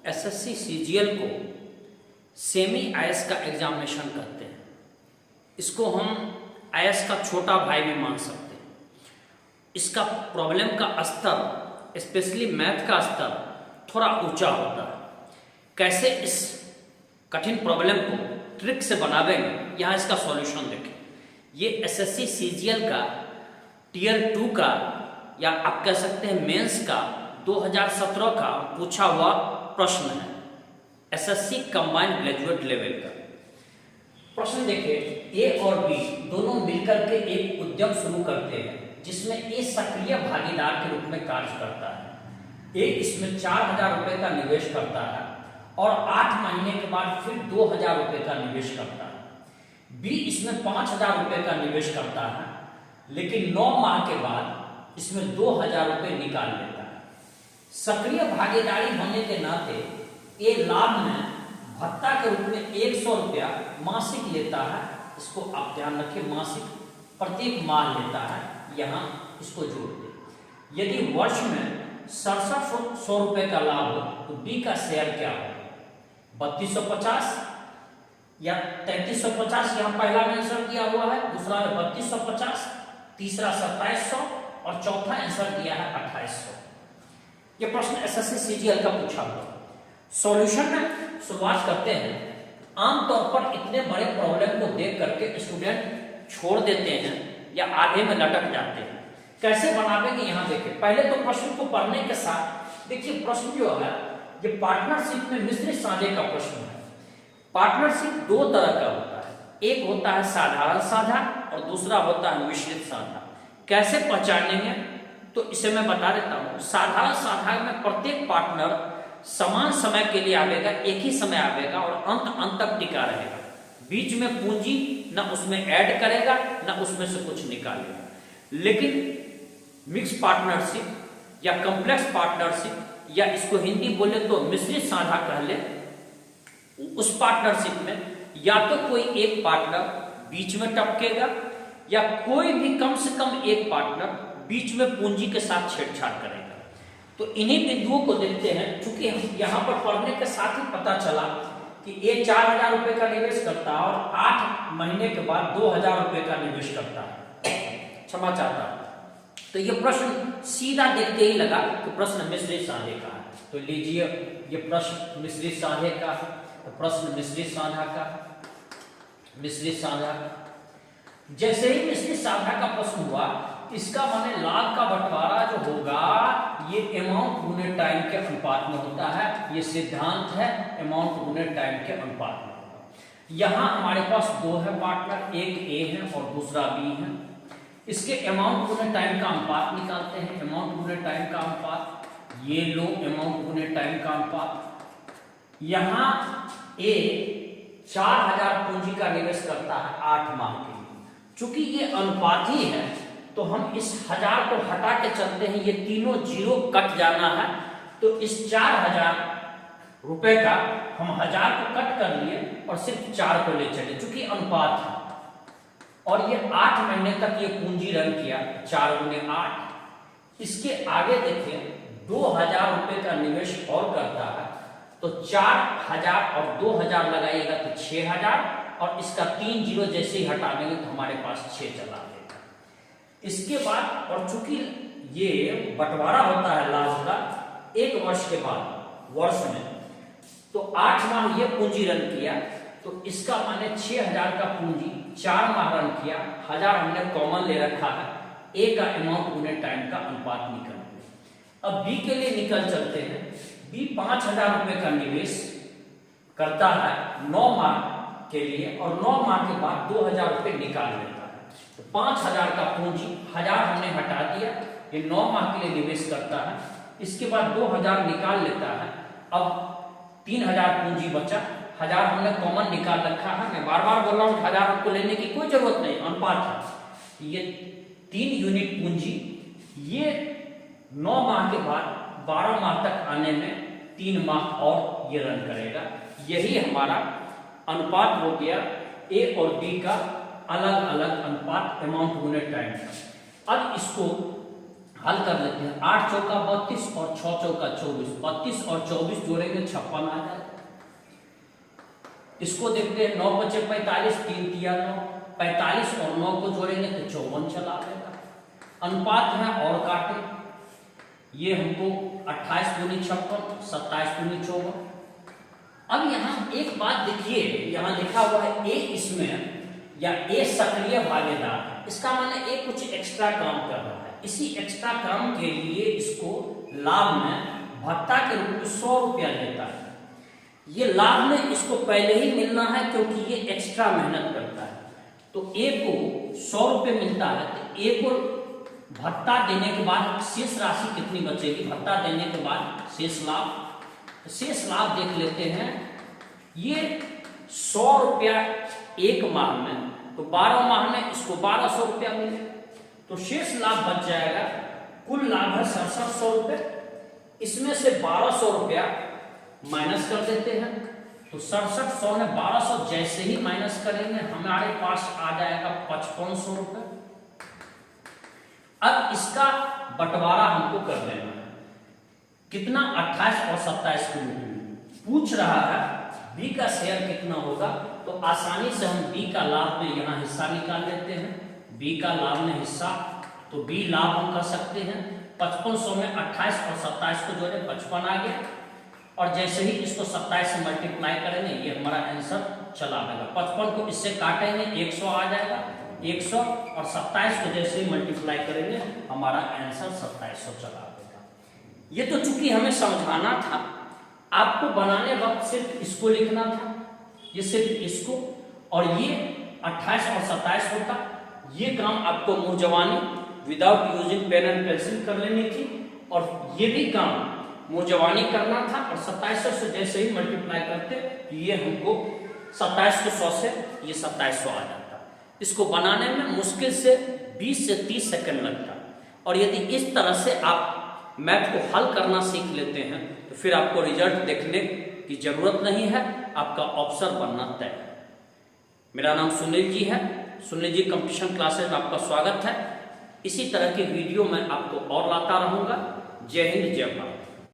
SSC CGL को semi IAS का examination कहते हैं। इसको हम आईएएस का छोटा भाई भी मान सकते हैं। इसका प्रॉब्लम का स्तर, स्पेशली मैथ का स्तर थोड़ा ऊंचा होता है। कैसे इस कठिन प्रॉब्लम को ट्रिक से बनावेंगे, यहाँ इसका सॉल्यूशन देखें। ये एसएससी सीजीएल का टियर 2 का, या आप कह सकते हैं मेंस का 2017 का पूछा हुआ प्रश्न है। एसएससी कंबाइंड ग्रेजुएट लेवल का प्रश्न देखिए। ए और बी दोनों मिलकर के एक उद्यम शुरू करते हैं जिसमें ए सक्रिय भागीदार के रूप में कार्य करता है। ए इसमें 4000 रुपए का निवेश करता है और 8 महीने के बाद फिर 2000 रुपए का निवेश करता है। बी इसमें 5000 रुपए का निवेश करता है, लेकिन 9 माह के बाद इसमें 2000 रुपए निकाल लेता है। सक्रिय भागीदारी होने के नाते ए लाभ में भत्ता के रूप में 100 रुपया मासिक लेता है। इसको आप ध्यान रखिए, मासिक प्रत्येक माह लेता है। यहाँ इसको जोड़ दे। यदि वर्ष में 6700 रुपए का लाभ हो तो बी का शेयर क्या हो? 3250 या 3350। यहाँ पहला में आंसर दिया हुआ है, दूसरा में 3250, तीसरा 2700 और चौथा आंसर दिया है 2800। यह प्रश्न एसएससी सीजीएल का पूछा हुआ। सॉल्यूशन में शुरुआत करते हैं। आमतौर पर इतने बड़े प्रॉब्लम को देख करके स्टूडेंट छोड़ देते हैं या आधे में लटक जाते हैं। कैसे बनावेंगे यहाँ देखिए। पहले तो प्रश्न को पढ़ने के साथ देखिए, प्रश्न जो है ये पार्टनरशिप में मिश्रित साझे का प्रश्न है। पार्टनरशिप दो तरह का होता है, एक होता है साधारण साझा और दूसरा होता है मिश्रित साझा। कैसे पहचानेंगे तो इसे मैं बता देता हूँ। साधारण साझा में प्रत्येक पार्टनर समान समय के लिए आवेगा, एक ही समय आवेगा और अंत तक टिका रहेगा। बीच में पूंजी न उसमें ऐड करेगा न उसमें से कुछ निकालेगा। लेकिन मिक्स पार्टनरशिप या कॉम्प्लेक्स पार्टनरशिप, या इसको हिंदी बोले तो मिश्रित साझा कह ले, उस पार्टनरशिप में या तो कोई एक पार्टनर बीच में टपकेगा या कोई भी कम से कम एक पार्टनर बीच में पूंजी के साथ छेड़छाड़ करेगा। तो इन्हीं बिंदुओं को देखते हैं। चूंकि यहाँ पर पढ़ने के साथ ही पता चला कि ये 4000 रुपए का निवेश करता है और 8 महीने के बाद 2000 रुपए का निवेश करता है। क्षमा चाहता हूं। तो ये प्रश्न सीधा देखते ही लगा कि प्रश्न मिश्रित साझे का है। तो लीजिए, ये प्रश्न मिश्रित साझे का है। तो प्रश्न मिश्रित साझा का, मिश्रित साझा। जैसे ही मिश्रित साझा का प्रश्न हुआ, इसका माने लाभ का बंटवारा जो होगा ये अमाउंट गुने टाइम के अनुपात में होता है। ये सिद्धांत है, अमाउंट गुने टाइम के अनुपात में होगा। यहाँ हमारे पास दो है पार्टनर, एक ए है और दूसरा बी है। इसके अमाउंट गुने टाइम का अनुपात निकालते हैं। अमाउंट गुने टाइम का अनुपात, ये लो अमाउंट गुने टाइम का अनुपात। यहाँ ए 4000 पूंजी का निवेश करता है 8 माह के लिए। चूंकि ये अनुपात ही है तो हम इस 1000 को हटा के चलते हैं। ये तीनों जीरो कट जाना है, तो इस 4000 रुपए का हम 1000 को कट कर लिए और सिर्फ 4 को ले चले, चूंकि अनुपात है। और ये 8 महीने तक ये पूंजी रन किया, 4 गुने 8। इसके आगे देखिए 2000 रुपए का निवेश और करता है, तो 4000 और 2000 लगाइएगा तो 6000, और इसका 3 जीरो जैसे ही हटा देंगे तो हमारे पास 6 चला देगा। इसके बाद, और चूंकि ये बंटवारा होता है लाभ का 1 वर्ष के बाद, वर्ष में, तो 8 माह ये पूंजी रन किया, तो इसका माने 6000 का पूंजी 4 माह रन किया। 1000 हमने कॉमन ले रखा है। ए का अमाउंट गुने टाइम का अनुपात निकल गया। अब बी के लिए निकल चलते हैं। बी 5000 रुपए का निवेश करता है 9 माह के लिए और 9 माह के बाद 2000 रुपए निकाल लेता है। तो 5000 का पूंजी 1000 हमने हटा दिया, ये 9 माह के लिए निवेश करता है। इसके बाद 2000 निकाल लेता है। अब 3000 पूंजी बचा, 1000 हमने कॉमन निकाल रखा है। मैं बार बार बोल रहा हूँ 1000 आपको लेने की कोई जरूरत नहीं, अनुपात है। ये 3 यूनिट पूंजी ये 9 माह के बाद 12 माह तक आने में 3 माह और ये रन करेगा। यही हमारा अनुपात हो गया ए और बी का अलग अलग अनुपात, अमाउंट गुने टाइम का। अब इसको हल कर लेते हैं। 8 चौका 32 और 6 चौका 24, 32 और 24 जोड़ेंगे 56 आ जाएगा। इसको देखते हैं 9 बचे 45, 3 तिया 9, 45 और 9 को जोड़ेंगे तो 54 चला आएगा। अनुपात है और काटे, ये हमको 28 दूनी 56, 27 दूनी 54। अब यहाँ एक बात देखिए, यहाँ लिखा हुआ है ए इसमें या ए सक्रिय भागीदार है, इसका माने ए कुछ एक्स्ट्रा काम कर रहा है। इसी एक्स्ट्रा काम के लिए इसको लाभ में भत्ता के रूप में 100 रुपया लेता है। ये लाभ में इसको पहले ही मिलना है क्योंकि ये एक्स्ट्रा मेहनत करता है। तो ए को 100 रुपये मिलता है, तो ए को भत्ता देने के बाद शेष राशि कितनी बचेगी, भत्ता देने के बाद शेष लाभ। तो शेष लाभ देख लेते हैं, ये 100 रुपया एक माह में, तो 12 माह में इसको 1200 रुपया मिले, तो शेष लाभ बच जाएगा। कुल लाभ है 6700 रुपये, इसमें से 1200 रुपया माइनस कर देते हैं, तो 6700 में 1200 जैसे ही माइनस करेंगे हमारे पास आ जाएगा 5500 रुपये। अब इसका बंटवारा हमको कर देना है, कितना 28 और 27 के रूप में पूछ रहा है। बी का शेयर कितना होगा, तो आसानी से हम बी का लाभ में यहाँ हिस्सा निकाल लेते हैं। बी का लाभ में हिस्सा, तो बी लाभ हम कर सकते हैं। 5500 में 28 और 27 को जोड़े 55 आ गया, और जैसे ही इसको 27 से मल्टीप्लाई करेंगे ये हमारा आंसर चला आएगा। 55 को इससे काटेंगे 100 आ जाएगा, 100 और 27 को जैसे ही मल्टीप्लाई करेंगे हमारा आंसर 2700 चला आएगा। ये तो चूंकि हमें समझाना था, आपको बनाने वक्त सिर्फ इसको लिखना था, ये सिर्फ इसको, और ये 28 और 27 होता। ये काम आपको मुंह जवानी without using pen and pencil कर लेनी थी, और ये भी काम मुंह जवानी करना था, और 2700 से जैसे ही मल्टीप्लाई करते तो ये हमको 27 को 100 से ये 2700 आ जाता। इसको बनाने में मुश्किल से 20 से 30 सेकंड लगता, और यदि इस तरह से आप मैथ को हल करना सीख लेते हैं तो फिर आपको रिजल्ट देखने की जरूरत नहीं है, आपका ऑप्शन बनना तय है। मेरा नाम सुनील जी है, सुनील जी कंपटीशन क्लासेस में आपका स्वागत है। इसी तरह की वीडियो मैं आपको और लाता रहूँगा। जय हिंद, जय भारत।